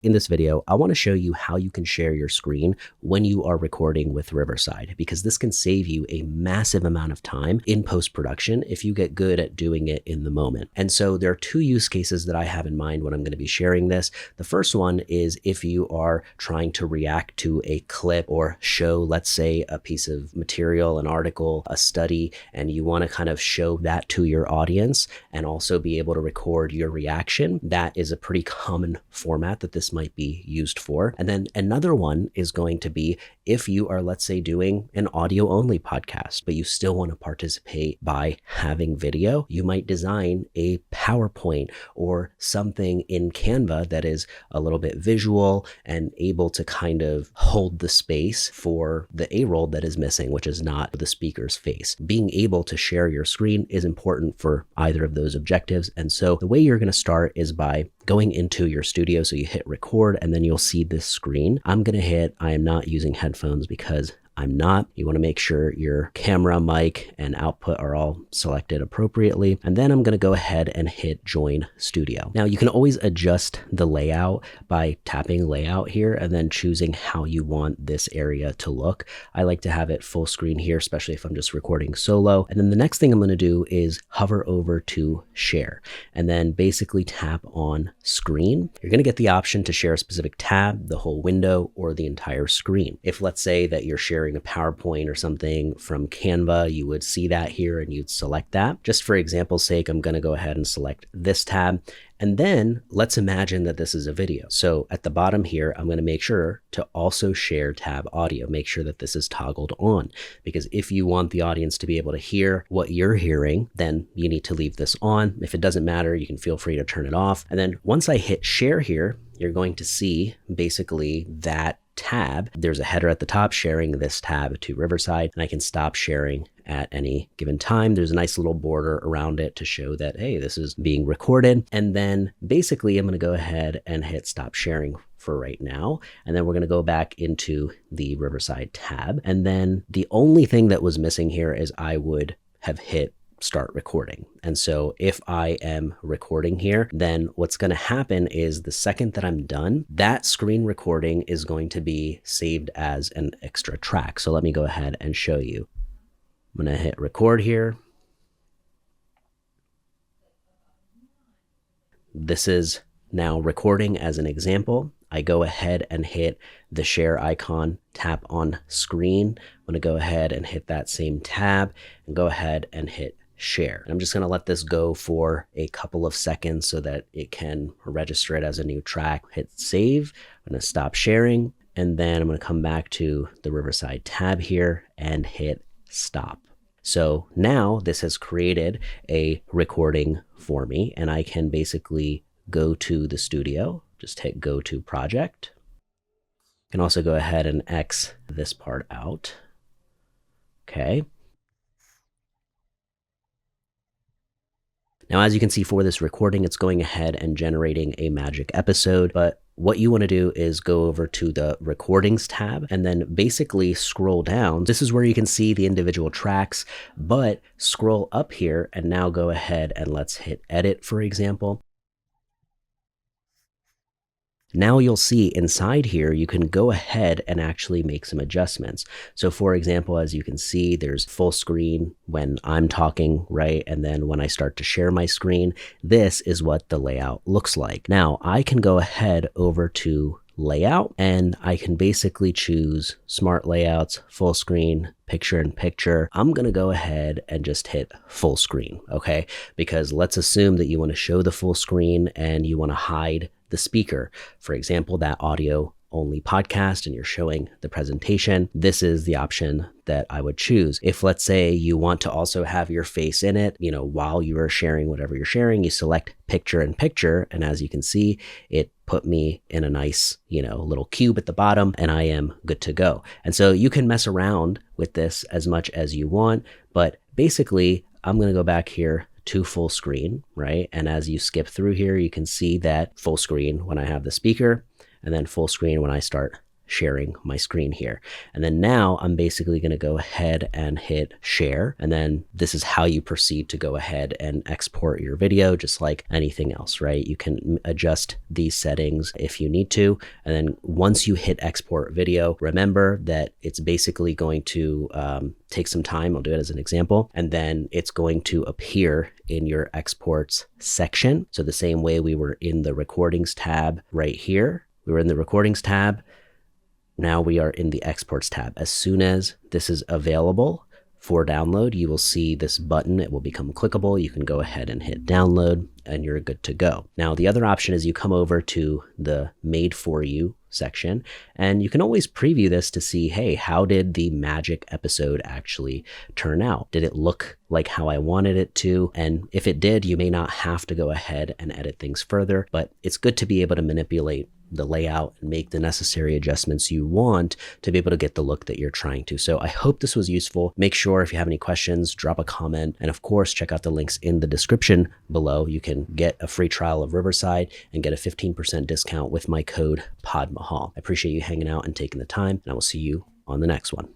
In this video, I want to show you how you can share your screen when you are recording with Riverside, because this can save you a massive amount of time in post-production if you get good at doing it in the moment. And so there are two use cases that I have in mind when I'm going to be sharing this. The first one is if you are trying to react to a clip or show, let's say, a piece of material, an article, a study, and you want to kind of show that to your audience and also be able to record your reaction. That is a pretty common format that this might be used for. And then another one is going to be if you are, let's say, doing an audio only podcast, but you still want to participate by having video, you might design a PowerPoint or something in Canva that is a little bit visual and able to kind of hold the space for the A-roll that is missing, which is not the speaker's face. Being able to share your screen is important for either of those objectives. And so the way you're going to start is by going into your studio. So you hit record and then you'll see this screen. I am not using headphones because I'm not. You want to make sure your camera, mic, and output are all selected appropriately. And then I'm going to go ahead and hit join studio. Now you can always adjust the layout by tapping layout here and then choosing how you want this area to look. I like to have it full screen here, especially if I'm just recording solo. And then the next thing I'm going to do is hover over to share and then basically tap on screen. You're going to get the option to share a specific tab, the whole window, or the entire screen. If let's say that you're sharing a PowerPoint or something from Canva, you would see that here and you'd select that. Just for example's sake, I'm going to go ahead and select this tab. And then let's imagine that this is a video. So at the bottom here, I'm going to make sure to also share tab audio. Make sure that this is toggled on, because if you want the audience to be able to hear what you're hearing, then you need to leave this on. If it doesn't matter, you can feel free to turn it off. And then once I hit share here, you're going to see basically that tab. There's a header at the top sharing this tab to Riverside, and I can stop sharing at any given time. There's a nice little border around it to show that, hey, this is being recorded. And then basically I'm going to go ahead and hit stop sharing for right now. And then we're going to go back into the Riverside tab. And then the only thing that was missing here is I would have hit start recording. And so if I am recording here, then what's going to happen is the second that I'm done, that screen recording is going to be saved as an extra track. So let me go ahead and show you. I'm going to hit record here. This is now recording as an example. I go ahead and hit the share icon, tap on screen. I'm going to go ahead and hit that same tab and go ahead and hit share. I'm just going to let this go for a couple of seconds so that it can register it as a new track. Hit save. I'm going to stop sharing. And then I'm going to come back to the Riverside tab here and hit stop. So now this has created a recording for me, and I can basically go to the studio, just hit go to project. You can also go ahead and X this part out. Okay. Now, as you can see for this recording, it's going ahead and generating a magic episode, but what you want to do is go over to the recordings tab and then basically scroll down. This is where you can see the individual tracks, but scroll up here and now go ahead and let's hit edit, for example. Now you'll see inside here, you can go ahead and actually make some adjustments. So for example, as you can see, there's full screen when I'm talking, right? And then when I start to share my screen, this is what the layout looks like. Now I can go ahead over to layout and I can basically choose smart layouts, full screen, picture in picture. I'm going to go ahead and just hit full screen. Okay. Because let's assume that you want to show the full screen and you want to hide the speaker. For example, that audio only podcast and you're showing the presentation, this is the option that I would choose. If let's say you want to also have your face in it, while you are sharing whatever you're sharing, you select picture in picture. And as you can see, it put me in a nice, little cube at the bottom and I am good to go. And so you can mess around with this as much as you want, but basically I'm going to go back here to full screen, right? And as you skip through here, you can see that full screen when I have the speaker and then full screen when I start sharing my screen here. And then now I'm basically going to go ahead and hit share. And then this is how you proceed to go ahead and export your video, just like anything else, right? You can adjust these settings if you need to. And then once you hit export video, remember that it's basically going to take some time. I'll do it as an example. And then it's going to appear in your exports section. So the same way we were in the recordings tab right here, we were in the recordings tab. Now we are in the exports tab. As soon as this is available for download, you will see this button. It will become clickable. You can go ahead and hit download and you're good to go. Now, the other option is you come over to the made for you section and you can always preview this to see, hey, how did the magic episode actually turn out? Did it look like how I wanted it to? And if it did, you may not have to go ahead and edit things further, but it's good to be able to manipulate the layout and make the necessary adjustments you want to be able to get the look that you're trying to. So I hope this was useful. Make sure if you have any questions, drop a comment. And of course, check out the links in the description below. You can get a free trial of Riverside and get a 15% discount with my code Pod Mahal. I appreciate you hanging out and taking the time, and I will see you on the next one.